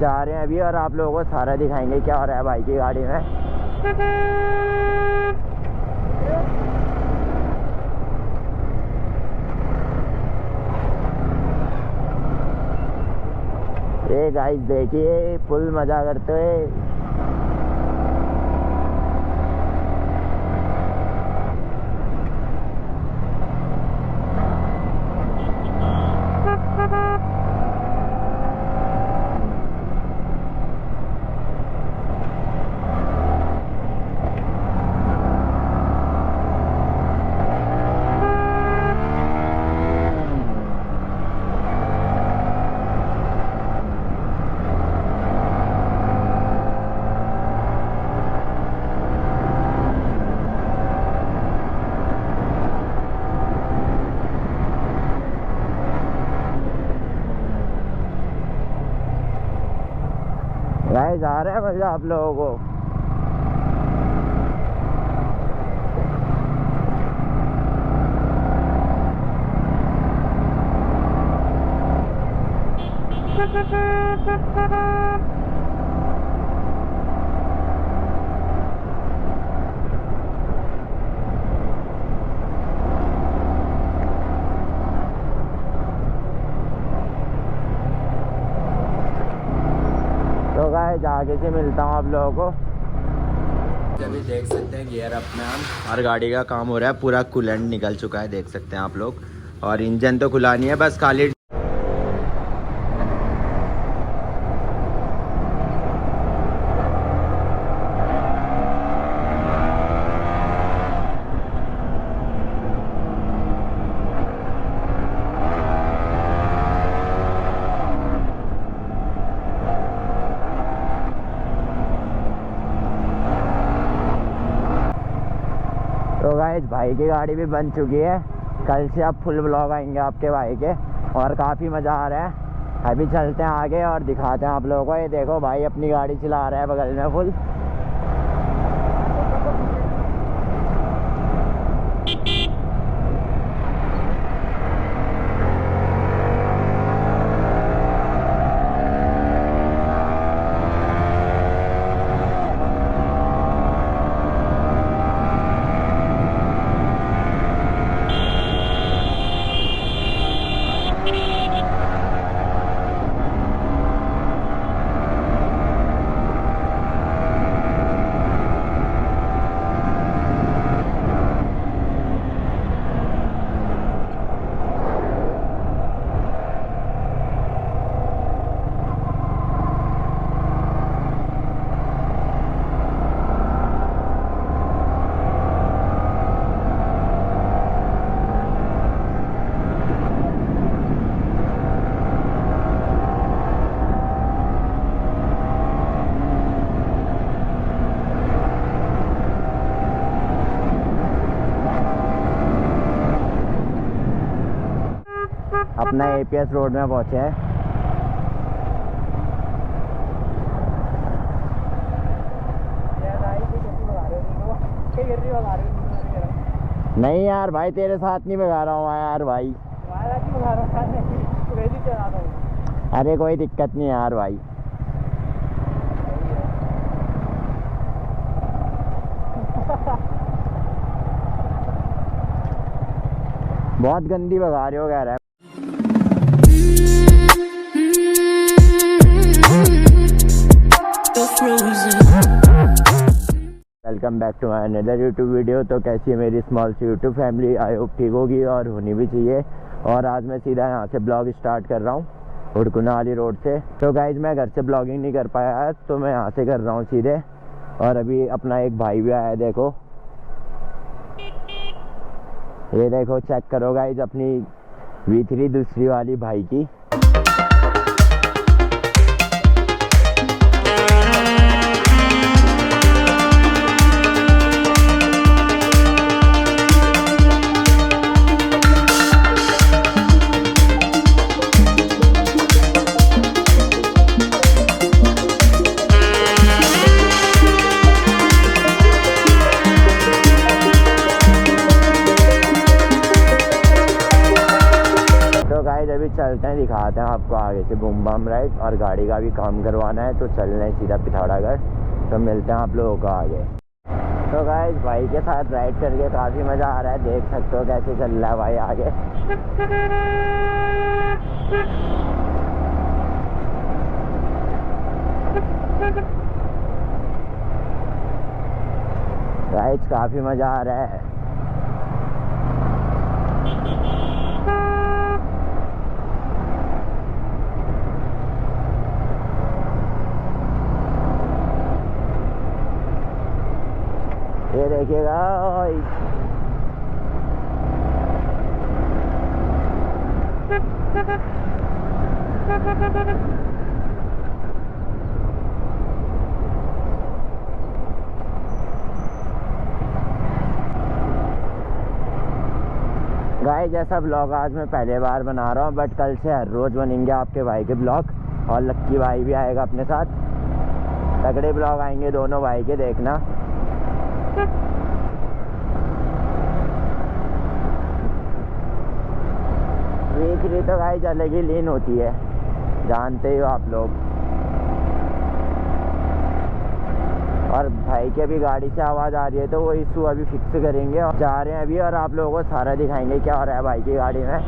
जा रहे हैं अभी और आप लोगों को सारा दिखाएंगे क्या हो रहा है भाई की गाड़ी में। ये गाइस देखिए फुल मजा करते हुए। गाइस आ रहा है मजा आप लोगों को। तो गाइस आगे से मिलता हूँ आप लोगों को। अभी देख सकते हैं गियर अपना हर गाड़ी का काम हो रहा है, पूरा कूलेंट निकल चुका है देख सकते हैं आप लोग, और इंजन तो खुला नहीं है, बस खाली तो गाइस भाई की गाड़ी भी बन चुकी है। कल से अब फुल ब्लॉग आएंगे आपके भाई के और काफ़ी मज़ा आ रहा है। अभी चलते हैं आगे और दिखाते हैं आप लोगों को। ये देखो भाई अपनी गाड़ी चला रहा है बगल में फुल। अपना एपीएस रोड में पहुंचे हैं। नहीं यार भाई तेरे साथ नहीं भगा रहा हूँ यार भाई। अरे कोई दिक्कत नहीं यार भाई। बहुत गंदी भगा रहे हो कह रहा है। Welcome back to my another YouTube video. तो कैसी है मेरी स्मॉल सी यूट्यूब फैमिली, आई होप ठीक होगी और होनी भी चाहिए। और आज मैं सीधा यहाँ से ब्लॉग स्टार्ट कर रहा हूँ हुडकुना वाली रोड से। तो गाइज मैं घर से ब्लॉगिंग नहीं कर पाया आज, तो मैं यहाँ से कर रहा हूँ सीधे। और अभी अपना एक भाई भी आया है, देखो ये देखो, चेक करो गाइज अपनी V3 दूसरी वाली भाई की। अभी चल चलते हैं, दिखाते हैं आपको आगे से बूम बम राइड। और गाड़ी का भी काम करवाना है तो चल रहे हैं सीधा पिथौरागढ़। तो मिलते हैं आप लोगों को आगे। तो गाइस भाई के साथ राइड करके काफ़ी मज़ा आ रहा है, देख सकते हो कैसे चल रहा है भाई आगे। गाइस काफ़ी मज़ा आ रहा है। ये देखिएगा गाइस, जैसा ब्लॉग आज मैं पहले बार बना रहा हूँ, बट कल से हर रोज़ बनेंगे आपके भाई के ब्लॉग। और लक्की भाई भी आएगा अपने साथ, तगड़े ब्लॉग आएंगे दोनों भाई के, देखना। वीकली तो गाइस अलग ही लीन होती है, जानते ही हो आप लोग। और भाई की अभी गाड़ी से आवाज़ आ रही है तो वो इशू अभी फिक्स करेंगे और जा रहे हैं अभी, और आप लोगों को सारा दिखाएंगे क्या हो रहा है भाई की गाड़ी में।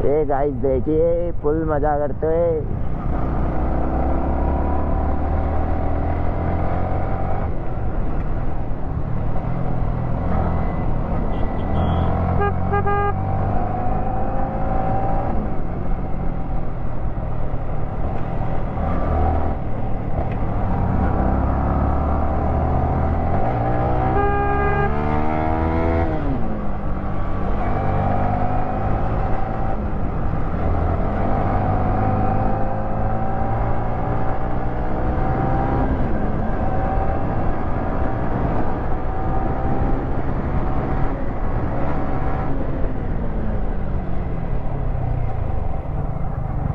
ये गाइस देखिए फुल मजा करते हुए।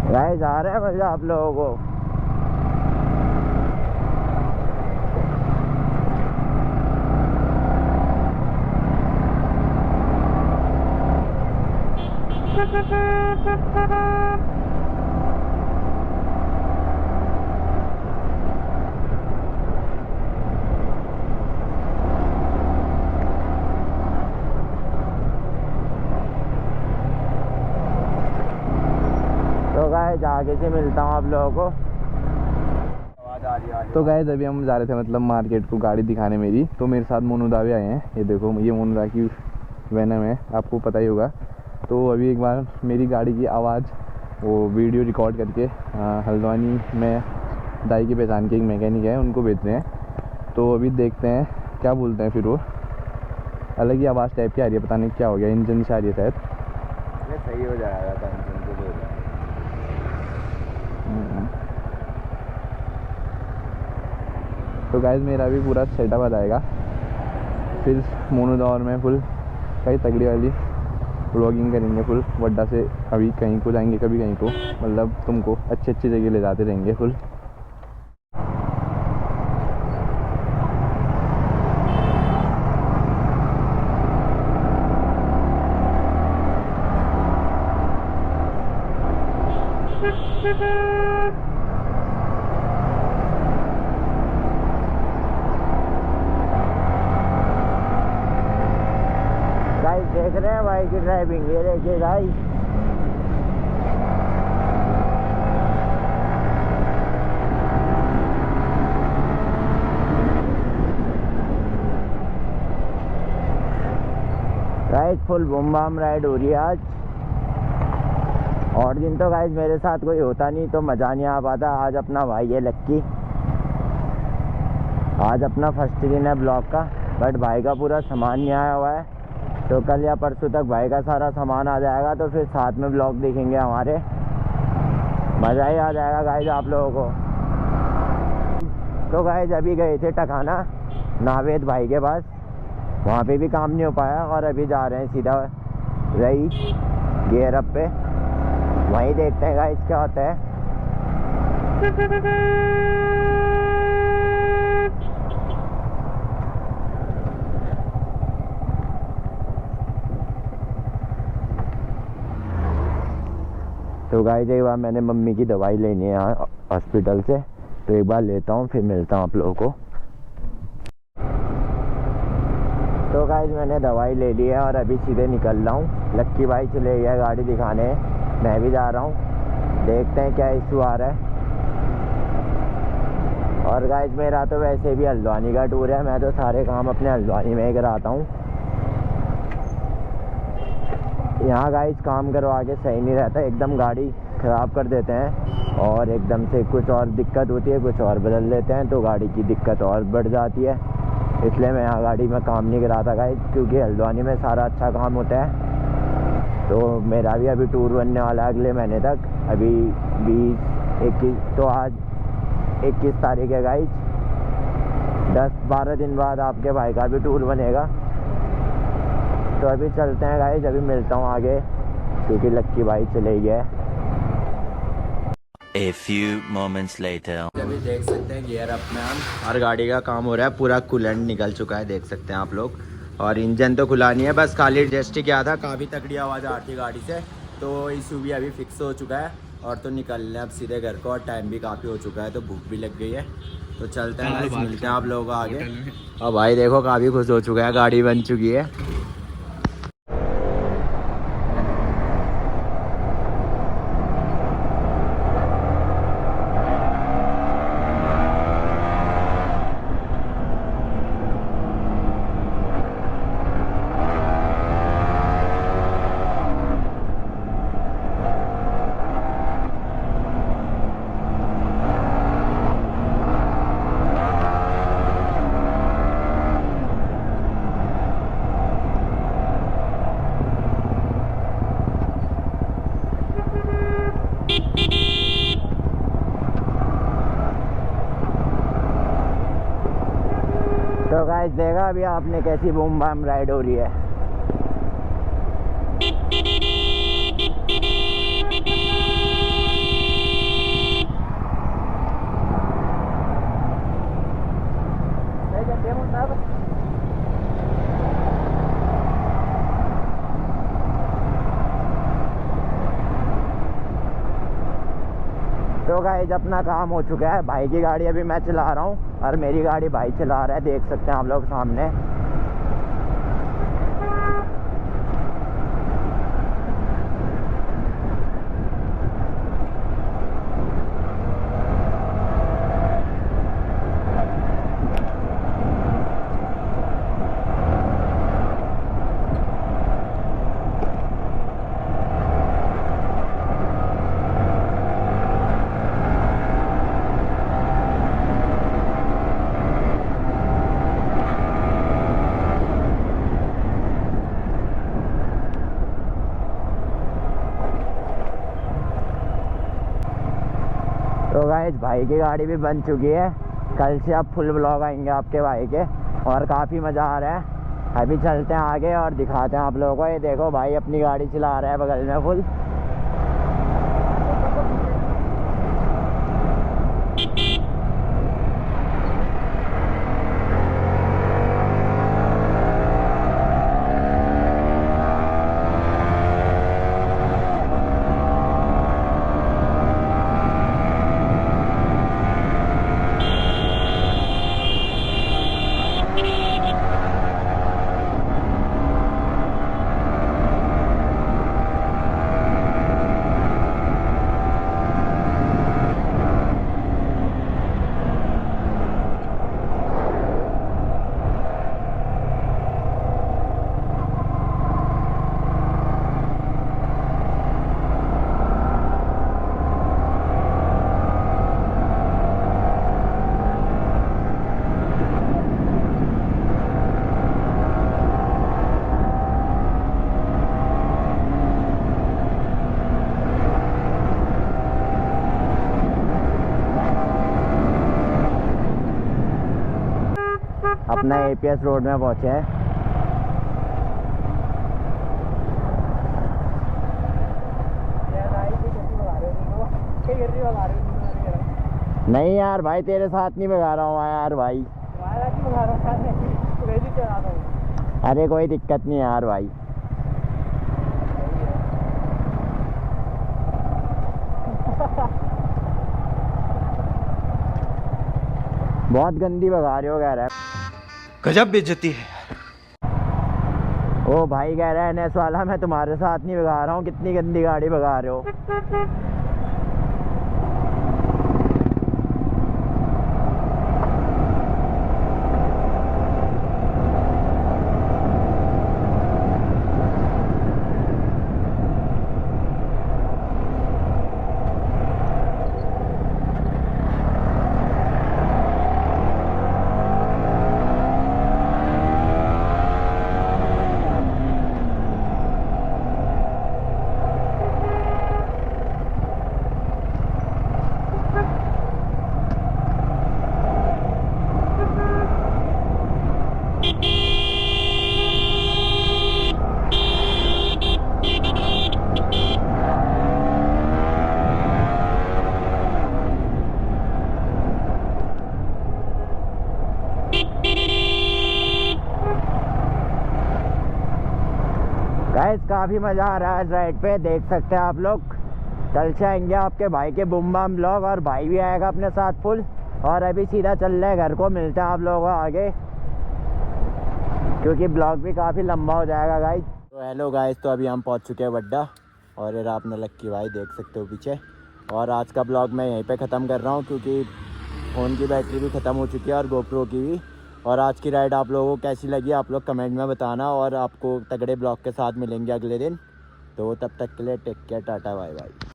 गाइस आ रहा है मजा आप लोगों को। तो गाइस आगे से मिलता हूँ आप लोगों को। आवाज़ आ रही है। तो गाइस अभी हम जा रहे थे मतलब मार्केट को गाड़ी दिखाने मेरी, तो मेरे साथ मोनू दावे आए हैं। ये देखो, ये मोनू दा की वैनम है, आपको पता ही होगा। तो अभी एक बार मेरी गाड़ी की आवाज़ वो वीडियो रिकॉर्ड करके हल्द्वानी में दाई की पहचान के एक मैकेनिक है, उनको भेजते हैं। तो अभी देखते हैं क्या बोलते हैं। फिर वो अलग ही आवाज़ टाइप की आ रही है, पता नहीं क्या हो गया, इंजन से आ रही है शायद। ये सही हो जाएगा, टेंशन से दूर है। तो गाइस मेरा भी पूरा सेटअप आ जाएगा, फिर मोनू दा और मैं फुल कहीं तगड़ी वाली व्लॉगिंग करेंगे फुल वड्डा से। अभी कहीं को जाएंगे, कभी कहीं को, मतलब तुमको अच्छी अच्छी जगह ले जाते रहेंगे फुल। गाइस देख रहे हैं भाई की ड्राइविंग, ये देखिए guys. Guys full boom bam ride हो रही है आज। और दिन तो गाइस मेरे साथ कोई होता नहीं तो मज़ा नहीं आ पाता। आज अपना भाई है लक्की, आज अपना फर्स्ट दिन है ब्लॉग का, बट भाई का पूरा सामान नहीं आया हुआ है। तो कल या परसों तक भाई का सारा सामान आ जाएगा, तो फिर साथ में ब्लॉग देखेंगे हमारे, मज़ा ही आ जाएगा गाइस आप लोगों को। तो गाइस अभी गए थे टकाना नावेद भाई के पास, वहाँ पे भी काम नहीं हो पाया, और अभी जा रहे हैं सीधा रही गियर अप पे, वहीं देखते हैं गाइस क्या होता है। तो गाइस एक बार मैंने मम्मी की दवाई लेनी है यहाँ हॉस्पिटल से, तो एक बार लेता हूँ फिर मिलता हूँ आप लोगों को। तो गाइस मैंने दवाई ले ली है और अभी सीधे निकल रहा हूँ। लक्की भाई चले गया गाड़ी दिखाने, मैं भी जा रहा हूँ, देखते हैं क्या इशू आ रहा है। और गाइस मेरा तो वैसे भी हल्द्वानी का टूर है, मैं तो सारे काम अपने हल्द्वानी में ही कराता हूँ। यहाँ गाइस काम करवा के सही नहीं रहता, एकदम गाड़ी ख़राब कर देते हैं और एकदम से कुछ और दिक्कत होती है, कुछ और बदल देते हैं, तो गाड़ी की दिक्कत और बढ़ जाती है। इसलिए मैं यहाँ गाड़ी में काम नहीं कराता गाइस, क्योंकि हल्द्वानी में सारा अच्छा काम होता है। तो मेरा भी अभी टूर बनने वाला है अगले महीने तक, अभी 20-21, तो आज 21 तारीख है गाइस। 10-12 दिन बाद आपके भाई का भी टूर बनेगा। तो अभी चलते हैं गाइस, अभी मिलता हूँ आगे, क्योंकि लक्की भाई चले गए। A few moments later. अभी देख सकते हैं गियर अप में हम, हर गाड़ी का काम हो रहा है, पूरा कूलेंट निकल चुका है, देख सकते हैं आप लोग। और इंजन तो खुला नहीं है, बस खाली टेस्ट किया था, काफ़ी तगड़ी आवाज़ आ रही थी गाड़ी से। तो इशू भी अभी फिक्स हो चुका है और तो निकलने अब सीधे घर को, और टाइम भी काफ़ी हो चुका है, तो भूख भी लग गई है। तो चलते हैं, मिलते हैं आप लोगों को आगे। और भाई देखो काफ़ी खुश हो चुका है, गाड़ी बन चुकी है। तो गाइस देखा अभी आपने कैसी बूम बम राइड हो रही है। तो गाइस अपना काम हो चुका है, भाई की गाड़ी अभी मैं चला रहा हूँ और मेरी गाड़ी भाई चला रहा है, देख सकते हैं आप लोग सामने। तो गाइस भाई की गाड़ी भी बन चुकी है, कल से अब फुल ब्लॉग आएंगे आपके भाई के, और काफ़ी मज़ा आ रहा है। अभी चलते हैं आगे और दिखाते हैं आप लोगों को। ये देखो भाई अपनी गाड़ी चला रहा है बगल में फुल। अपना एपीएस रोड में पहुंचे हैं। नहीं यार भाई तेरे साथ नहीं भगा रहा हूँ यार भाई, अरे कोई दिक्कत नहीं यार भाई। बहुत गंदी भगा रहे हो कह रहा है। गजब बेइज्जती है। ओ भाई कह रहा है NS वाला मैं तुम्हारे साथ नहीं भगा रहा हूँ, कितनी गंदी गाड़ी भगा रहे हो। गाइस काफ़ी मज़ा आ रहा है इस राइड पे, देख सकते हैं आप लोग। कल से आएंगे आपके भाई के बूम बाम ब्लॉग और भाई भी आएगा अपने साथ फुल। और अभी सीधा चल रहे हैं घर को, मिलते हैं आप लोगों को आगे क्योंकि ब्लॉग भी काफ़ी लंबा हो जाएगा गाइस। तो हेलो गाइस, तो अभी हम पहुंच चुके हैं वड्डा और ये आपने लक्की भाई देख सकते हो पीछे। और आज का ब्लॉग मैं यहीं पे ख़त्म कर रहा हूँ क्योंकि फ़ोन की बैटरी भी ख़त्म हो चुकी है और GoPro की भी। और आज की राइड आप लोगों को कैसी लगी आप लोग कमेंट में बताना, और आपको तगड़े ब्लॉग के साथ मिलेंगे अगले दिन। तो तब तक के लिए take care, tata bye bye.